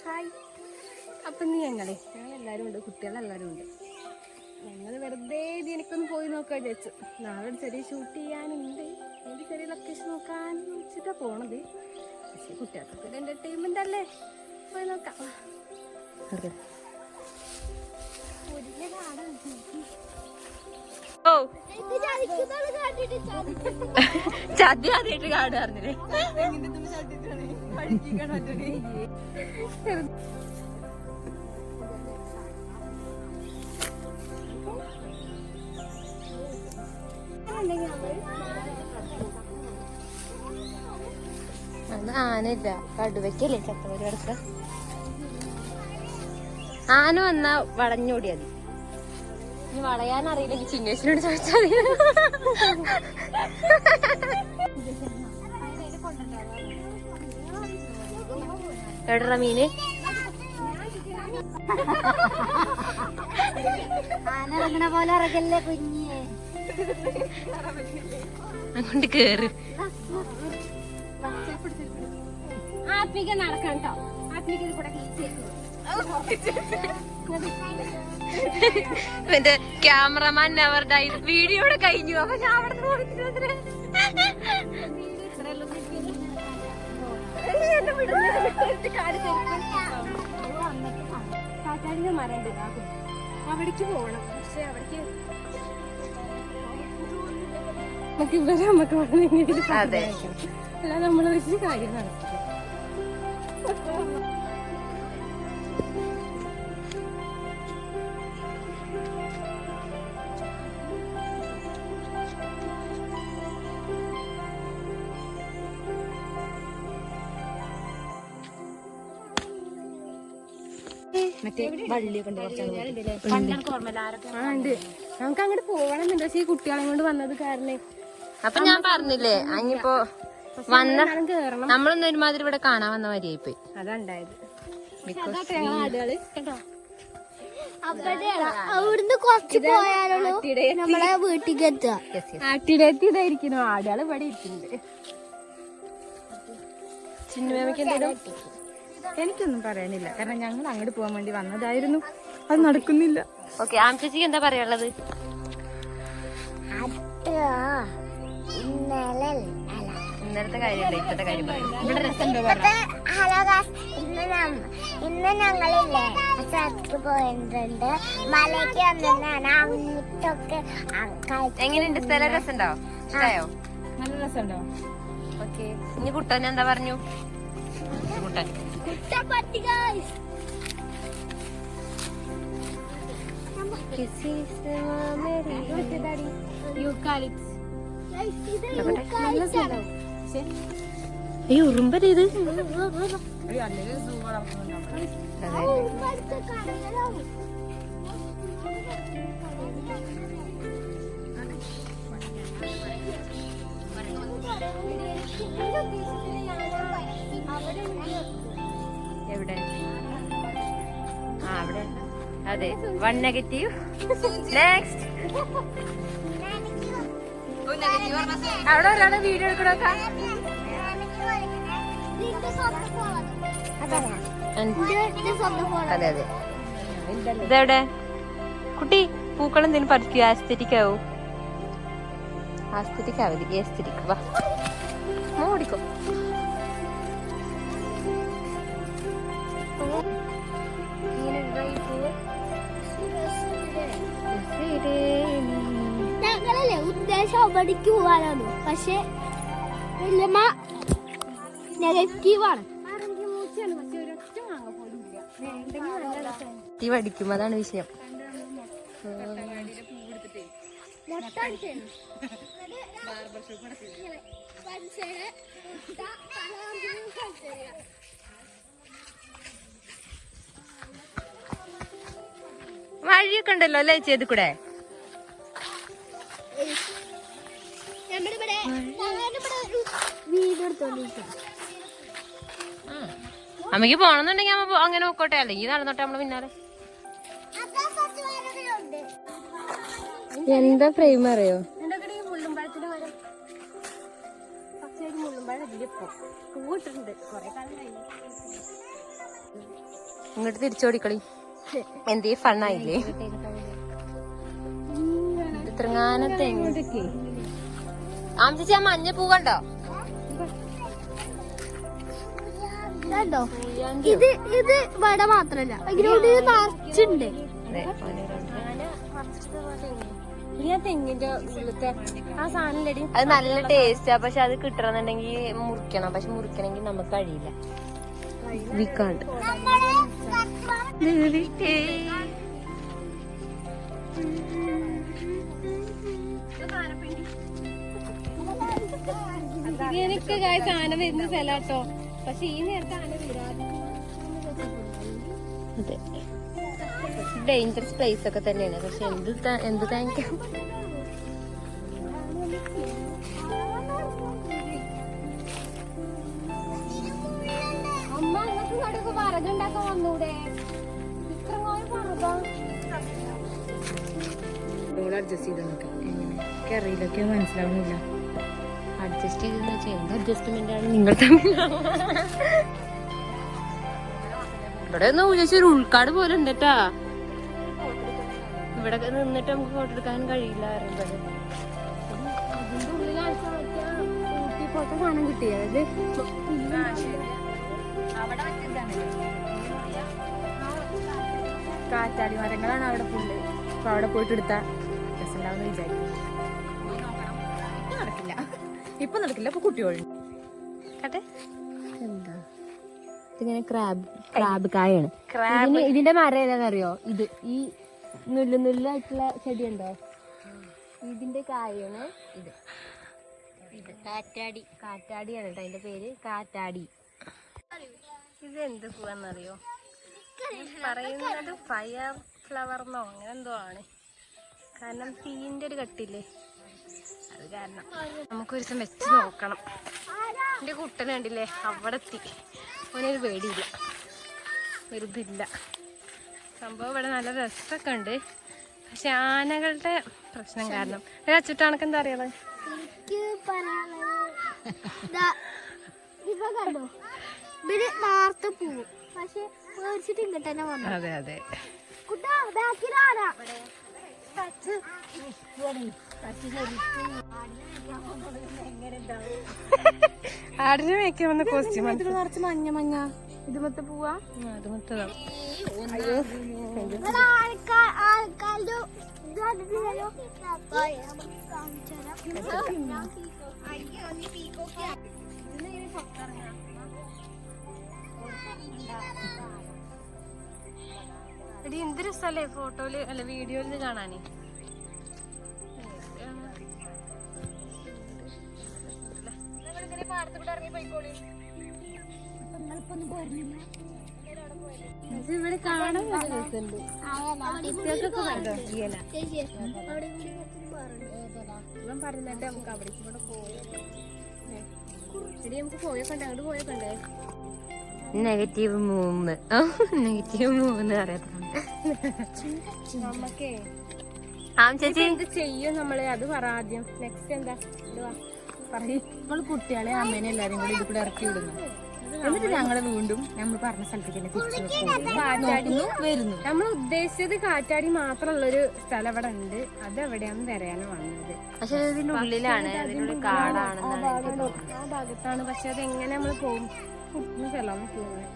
Hi. അപ്പം ഞങ്ങളെല്ലാവരും ഉണ്ട്, കുട്ടികളെല്ലാവരും ഉണ്ട്. ഞങ്ങൾ വെറുതെ എനിക്കൊന്ന് പോയി നോക്കാൻ വിചാരിച്ചു. നാളെ ഒരു ചെറിയ ഷൂട്ട് ചെയ്യാനുണ്ട്, എനിക്ക് ചെറിയ ലൊക്കേഷൻ നോക്കാൻ വെച്ചിട്ടാണ് പോണത്. പക്ഷേ കുട്ടികൾക്ക് ഒരു എൻ്റർടൈൻമെൻ്റ് അല്ലേ, പോയി നോക്കാം. അതെ. ഓ ചതി ആദ്യമായിട്ട് കാണുകാർന്നില്ലേ? അത് ആനയില്ല, കടുവയ്ക്കല്ലേ ചത്തവര് കിടക്ക. ആന വന്നാ വളഞ്ഞോടിയാ മതി. ഇനി വളയാൻ അറിയില്ലെങ്കിൽ ചിങ്ങേശനോട് ചോദിച്ചാൽ മതി. എവിടെടാ മീന്? ആന ഇറങ്ങണ പോലെ ഇറങ്ങല്ലേ കുഞ്ഞ്, അങ്ങോട്ട് കേറ്. ആത്മിക നടക്കാം കേട്ടോ, ആത്മിക കൂടെ എന്റെ ക്യാമറമാൻ നെവർ ഡൈ. വീഡിയോ കഴിഞ്ഞു. അപ്പൊ ഞാൻ അവിടെ കാറ്റാടിന്റെ മരം ഉണ്ട്, അവിടേക്ക് പോകണം. പക്ഷെ അവിടേക്ക് നമുക്ക് ഇവരെ നമുക്ക് അല്ലാതെ നമ്മൾ ഒരു കാര്യം നടക്കും. മറ്റേ വള്ളിയൊക്കെ ഉണ്ട്, നമുക്ക് അങ്ങോട്ട് പോകണമെന്നുണ്ട്. പക്ഷെ ഈ കുട്ടികളെ കൊണ്ട് വന്നത് കാരണം അപ്പൊ ഞാൻ പറഞ്ഞില്ലേ, അങ്ങിപ്പോ വന്ന നമ്മളൊന്നും ഒരുമാതിരി ഇവിടെ കാണാൻ വന്ന മാതിരിയായി പോയി. അതാണ്ടായത്. ആടുകള് കേട്ടോ, അവിടുന്ന് കുറച്ച് പോയാലുള്ളൂ നമ്മളെ വീട്ടിലേക്ക് എത്തുക. ആട്ടിടേത്തി ഇതായിരിക്കുന്നു, ആടുകൾ ഇവിടെ ഇരിക്കുന്നുണ്ട്. ചിന്നുമേമയ്ക്ക് എന്തെങ്കിലും എനിക്കൊന്നും പറയാനില്ല, കാരണം ഞങ്ങൾ അങ്ങോട്ട് പോകാൻ വേണ്ടി വന്നതായിരുന്നു, അത് നടക്കുന്നില്ല. ഓക്കെ, ആംചേച്ചിക്ക് എന്താ പറയാനുള്ളത്? ഇന്നലത്തെ കാര്യമല്ല, ഇപ്പത്തെ കാര്യം പറയും. ഹലോ ഗായ്സ്, ഇന്ന് ഞങ്ങളില്ലേ സ്ഥലത്ത് പോയിട്ടുണ്ട്, മലയ്ക്ക് വന്നിട്ടാണ്. അങ്ങോട്ടൊക്കെ എങ്ങനെയുണ്ട് സ്ഥലം? രസമുണ്ടോ? ഇഷ്ടായോ? നല്ല രസമുണ്ടോ? ഓക്കെ, ഇനി കുട്ടൻ എന്താ പറഞ്ഞു? കുട്ടൻ ഉറുമ്പല്ലേ ഇത്? എവിടെ? ആ അവിടെ. അതെ, 1 നെഗറ്റീവ്. നെക്സ്റ്റ്. അവിടെ ഒരാളെ വീഡിയോ എടുക്കണോക്കാ. അതെ അതെ. ഇതെവിടെ കുട്ടി? പൂക്കൾ എന്തെങ്കിലും പറിക്കുക, ആസ്തെറ്റിക് ആവും. ആസ്തെറ്റിക് ആവതി, ഏസ്തെറ്റിക്. വാ ഓടിക്കോ. ഞങ്ങളല്ലേ ഉദ്ദേശം അവിടേക്ക് പോവാനാണ്, പക്ഷെ വല്യമ്മ നെഗറ്റീവാണ്. അടിക്കും, അതാണ് വിഷയം. വഴിയൊക്കെ ഉണ്ടല്ലോ അല്ലേ ചെയ്ത് കൂടെ? അമ്മക്ക് പോണെന്നുണ്ടെങ്കിൽ അമ്മ അങ്ങനെ നോക്കോട്ടെ, അല്ലെങ്കിൽ നടന്നോട്ടെ നമ്മള് പിന്നാലെ. എന്താ ഫ്രെയിം അറിയോ? മുള്ളുമ്പഴത്തിന്റെ മരം, പക്ഷേ മുള്ളുമ്പഴം ഇല്ല ഇപ്പൊ. ഇപ്പൊ പൂവിട്ടിട്ടുണ്ട് കൊറേ കാലം കഴിഞ്ഞു. ഇങ്ങോട്ട് തിരിച്ചോടിക്കളി. എന്തേ ഫണ്ണായില്ലേ? ഇത്രങ്ങാനത്തെ ആംചേച്ചി ആ മഞ്ഞ പൂ കണ്ടോ? ഇതുണ്ടോ? ഇത് ഇവിടെ മാത്രല്ല ഗ്രൗണ്ടിൽ നിറച്ചുണ്ട്. ഞാൻ തെങ്ങിന്റെ ഉള്ളിലത്തെ ആ സാധനം ലടി അത് നല്ല ടേസ്റ്റാ. പക്ഷെ അത് കിട്ടണമെന്നുണ്ടെങ്കിൽ മുറിക്കണം. പക്ഷെ മുറിക്കണമെങ്കിൽ നമുക്ക് കഴിയില്ല. വിക്കാണ്ട് എനിക്ക് സാധനം വരുന്ന സ്ഥലാട്ടോ. പക്ഷെ ഈ നേരത്തെ ആന വരാതെ അതെ ഡേഞ്ചറസ് പ്ലേസ് ഒക്കെ തന്നെയാണ്. പക്ഷെ എന്ത് താങ്ക്യൂ. അമ്മ നിങ്ങൾക്ക് കടക്ക് വറകുണ്ടാക്കാൻ വന്നൂടെ? ഇത്ര അഡ്ജസ്റ്റ് ചെയ്ത് നോക്കാം. എനിക്ക് അറിയില്ലൊക്കെ മനസ്സിലാവുന്നില്ല. അഡ്ജസ്റ്റ് ചെയ്തെന്ന് വെച്ചാൽ എന്ത് അഡ്ജസ്റ്റ്മെന്റ് ആണ് നിങ്ങൾ തമ്മിൽ? ഇവിടെ ഒന്ന് ഉദ്ദേശിച്ച ഒരു ഉൾക്കാട് പോലെ ഉണ്ട് കേട്ടാ. ഇവിടെ നിന്നിട്ട് നമുക്ക് ഫോട്ടോ എടുക്കാൻ കഴിയില്ല. അതിന്റെ ഉള്ളിലാഴ്ച ഊട്ടി പോലത്തെ സാധനം കിട്ടിയത്. കാറ്റാടി മരങ്ങളാണ് അവിടെ ഫുള്ള്. അപ്പൊ അവിടെ പോയിട്ട് എടുത്താ രസമുണ്ടാവുന്ന വിചാരിക്കും. ഇപ്പൊ നടക്കില്ല. ഇപ്പൊ കുട്ടികളുണ്ട്. എന്താ ഇതിങ്ങനെ ക്രാബ് കായാണ്. ഇതിന്റെ മരം ഏതാണെന്നറിയോ? ഇത് ഈ നുല്ലായിട്ടുള്ള ചെടി ഉണ്ടോ? ഇതിന്റെ കായാണ് ഇത്. കാറ്റാടിയാണ് കേട്ടോ അതിന്റെ പേര്. കാറ്റാടി. ഇത് എന്ത് പൂവാന്നറിയോ? പറയുന്നത് ഫയർ ഫ്ലവർന്നോ അങ്ങനെ എന്തോ ആണ്. കാരണം തീന്റെ ഒരു കട്ടില്ലേ, അത് കാരണം നമുക്കൊരു ദിവസം വെച്ച് നോക്കണം. എന്റെ കുട്ടനെ കണ്ടില്ലേ അവിടെ എത്തി. അവനൊരു പേടിയില്ല, വെറുതില്ല. സംഭവം ഇവിടെ നല്ല രസമൊക്കെ ഉണ്ട്. പക്ഷെ ആനകളുടെ പ്രശ്നം കാരണം. അച്ചുട്ടാണക്ക് എന്താ അറിയാതെ? എനിക്ക് പറയാനുള്ളത് ഇവ കണ്ടോ? ഇവര് നേരത്തെ പോവും. പക്ഷെ മേടിച്ചിട്ട് ഇങ്ങോട്ട് തന്നെ വന്നു. അതെ അതെ. കുട്ടാ ബാക്കിലാണ് ആടിനെ മേക്കാൻ വന്ന കോസ്റ്റ്യൂം നിറച്ച് മഞ്ഞ മഞ്ഞ. ഇത് മൊത്ത പോവാ? അത് മൊത്തതാ. ആൾക്കാരുടെ എടി എന്ത് രസല്ലേ ഫോട്ടോയില് അല്ല വീഡിയോയില് കാണാനേ. ഇവിടെ കാണാൻ രസമുണ്ട്. ഇവൻ പറഞ്ഞിട്ട് നമുക്ക് അവിടേക്ക് കൂടെ പോയാൽ എടി നമുക്ക് പോയൊക്കെ അങ്ങോട്ട് പോയൊക്കെ നെഗറ്റീവ് 3 നെഗറ്റീവ് 3 അറിയാത്ത നമ്മക്കേ ചേച്ചി എന്ത് ചെയ്യും നമ്മള്? അത് പറ ആദ്യം. നെക്സ്റ്റ് എന്താ പറയും? നമ്മൾ കുട്ടികളെ അമ്മേനെ എല്ലാരും കൂടി ഇത് കൂടെ ഇറക്കി വിടുന്നു. എന്നിട്ട് ഞങ്ങള് വീണ്ടും നമ്മൾ പറഞ്ഞ സ്ഥലത്തേക്ക് തന്നെ തിരിച്ചു വരുന്നു. നമ്മൾ ഉദ്ദേശിച്ചത് കാറ്റാടി മാത്രമുള്ളൊരു സ്ഥലം ഇവിടെ ഉണ്ട്. അത് എവിടെയാന്ന് വരാനാണ് വന്നത്. പക്ഷെ ഇതിന്റെ ഉള്ളിലാണ്, അതിനുള്ള കാടാണ്. ആ ഭാഗത്താണ്. പക്ഷെ അത് എങ്ങനെ നമ്മൾ പോകും? കുട്ടിന് സ്ഥലം പോകുന്നത്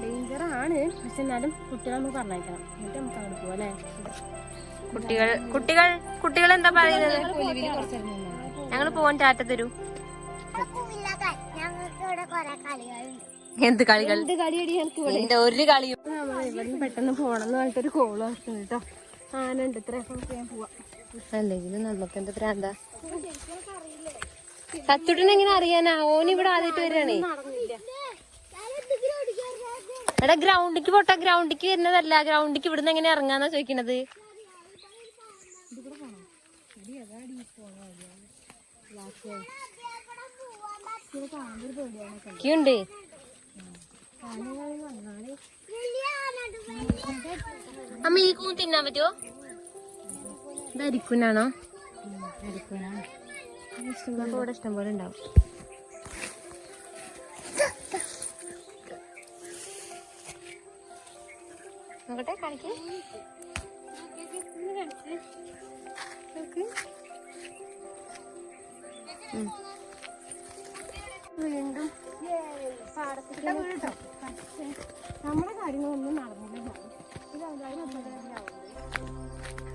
ഡേഞ്ചറാണ്. പക്ഷെ എന്നാലും കുട്ടികളെ നമ്മൾ പറഞ്ഞേക്കണം. എന്നിട്ട് നമുക്ക് അവിടെ പോവാം അല്ലേ? കുട്ടികൾ എന്താ പറയുന്നത്? ഞങ്ങള് പോവാൻ ടാറ്റ തരൂ. എന്ത് കളികൾ? എന്റെ ഒരു കളിയും. ഇവിടുന്ന് പെട്ടെന്ന് പോണെന്ന് പറഞ്ഞിട്ടൊരു കോള് വస్తుంది കേട്ടോ. ആന ഉണ്ട് ഇത്ര പോവാ. അല്ലെങ്കിലും നമുക്ക് എന്താ പ്രാന്താ? സത്തുട്ടിന് എങ്ങനെ അറിയാനാ? ഓന് ഇവിടെ ആദ്യമായിട്ട് വരികയാണേ. എടാ ഗ്രൗണ്ടിക്ക് പോട്ടെ. ഗ്രൗണ്ടിക്ക് വരുന്നതല്ല, ഗ്രൗണ്ടിക്ക് ഇവിടുന്ന് എങ്ങനെ ഇറങ്ങാന്നാ ചോദിക്കണത്. ണ്ട് അമ്മ ഈ കൂൺ തിന്നാൻ പറ്റുമോ? ഇത് അരിക്കുനാണോ? ഇവിടെ ഇഷ്ടം പോലെ ഉണ്ടാവും. നോക്കട്ടെ കാണിക്കേ. വീണ്ടും പാടത്തിന്റെ നമ്മുടെ കാര്യങ്ങളൊന്നും നടന്നില്ല.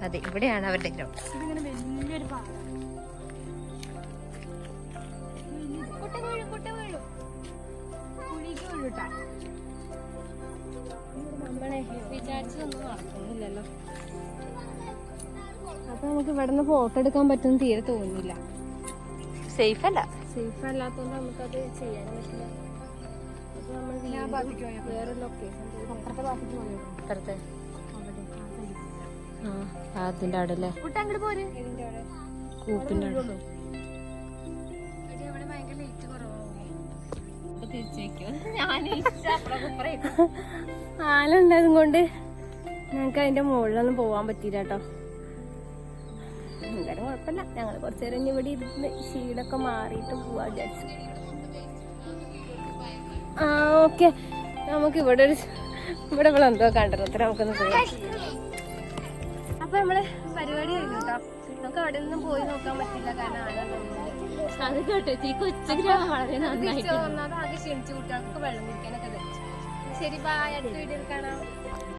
അതെ, ഇവിടെയാണ് അവരുടെ ഗ്രൗണ്ട്. ഇതിങ്ങനെ വലിയൊരു പാടം. കുഴിക്ക് വീഴുട്ടാ. നമ്മളെ വിചാരിച്ചതൊന്നും നടക്കുന്നില്ലല്ലോ. അപ്പൊ നമുക്ക് ഇവിടെ നിന്ന് ഫോട്ടോ എടുക്കാൻ പറ്റുമെന്ന് തീരെ തോന്നുന്നില്ല. സേഫ് അല്ല. സേഫ് അല്ലാത്തതുകൊണ്ട് നമുക്കത് ചെയ്യാൻ പറ്റില്ല. അപ്പൊ നമ്മൾ വേറെ ലൊക്കേഷൻ അപ്പുറത്തെ അതിന്റെ അവിടെ അല്ലേ, അങ്ങോട്ട് പോര്. ഇതിന്റെ അവിടെ കൂപ്പിന്റെ അവിടെ. അവിടെ ഭയങ്കര ലേറ്റ് കുറവാണ്. ആലുണ്ടതും കൊണ്ട് ഞങ്ങക്ക് അതിന്റെ മുകളിലൊന്നും പോവാൻ പറ്റിയില്ല കേട്ടോ. എന്തായാലും കുഴപ്പമില്ല. ഞങ്ങൾ കുറച്ചു നേരം ഇവിടെ ഇരുന്ന് ക്ഷീണൊക്കെ മാറിയിട്ട് പോവാ വിചാരിച്ചു. ആ ഓക്കെ, നമുക്ക് ഇവിടെ എന്തോ കണ്ടിരുന്നത്ര നമുക്കൊന്ന് പോയാ. അപ്പൊ നമ്മള് പരിപാടി കഴിഞ്ഞു കേട്ടോ. നമുക്ക് അവിടെ നിന്നും പോയി നോക്കാൻ പറ്റില്ല, കാരണം അത് കേട്ടോ, ഈ കൊച്ചു ഗ്രാമം വളരെ ആകെ ക്ഷണിച്ചു. കുട്ടികൾക്ക് വെള്ളം കുടിക്കാനൊക്കെ തരും. ശരി, ബൈ. അടുത്ത വീഡിയോയിൽ കാണാം.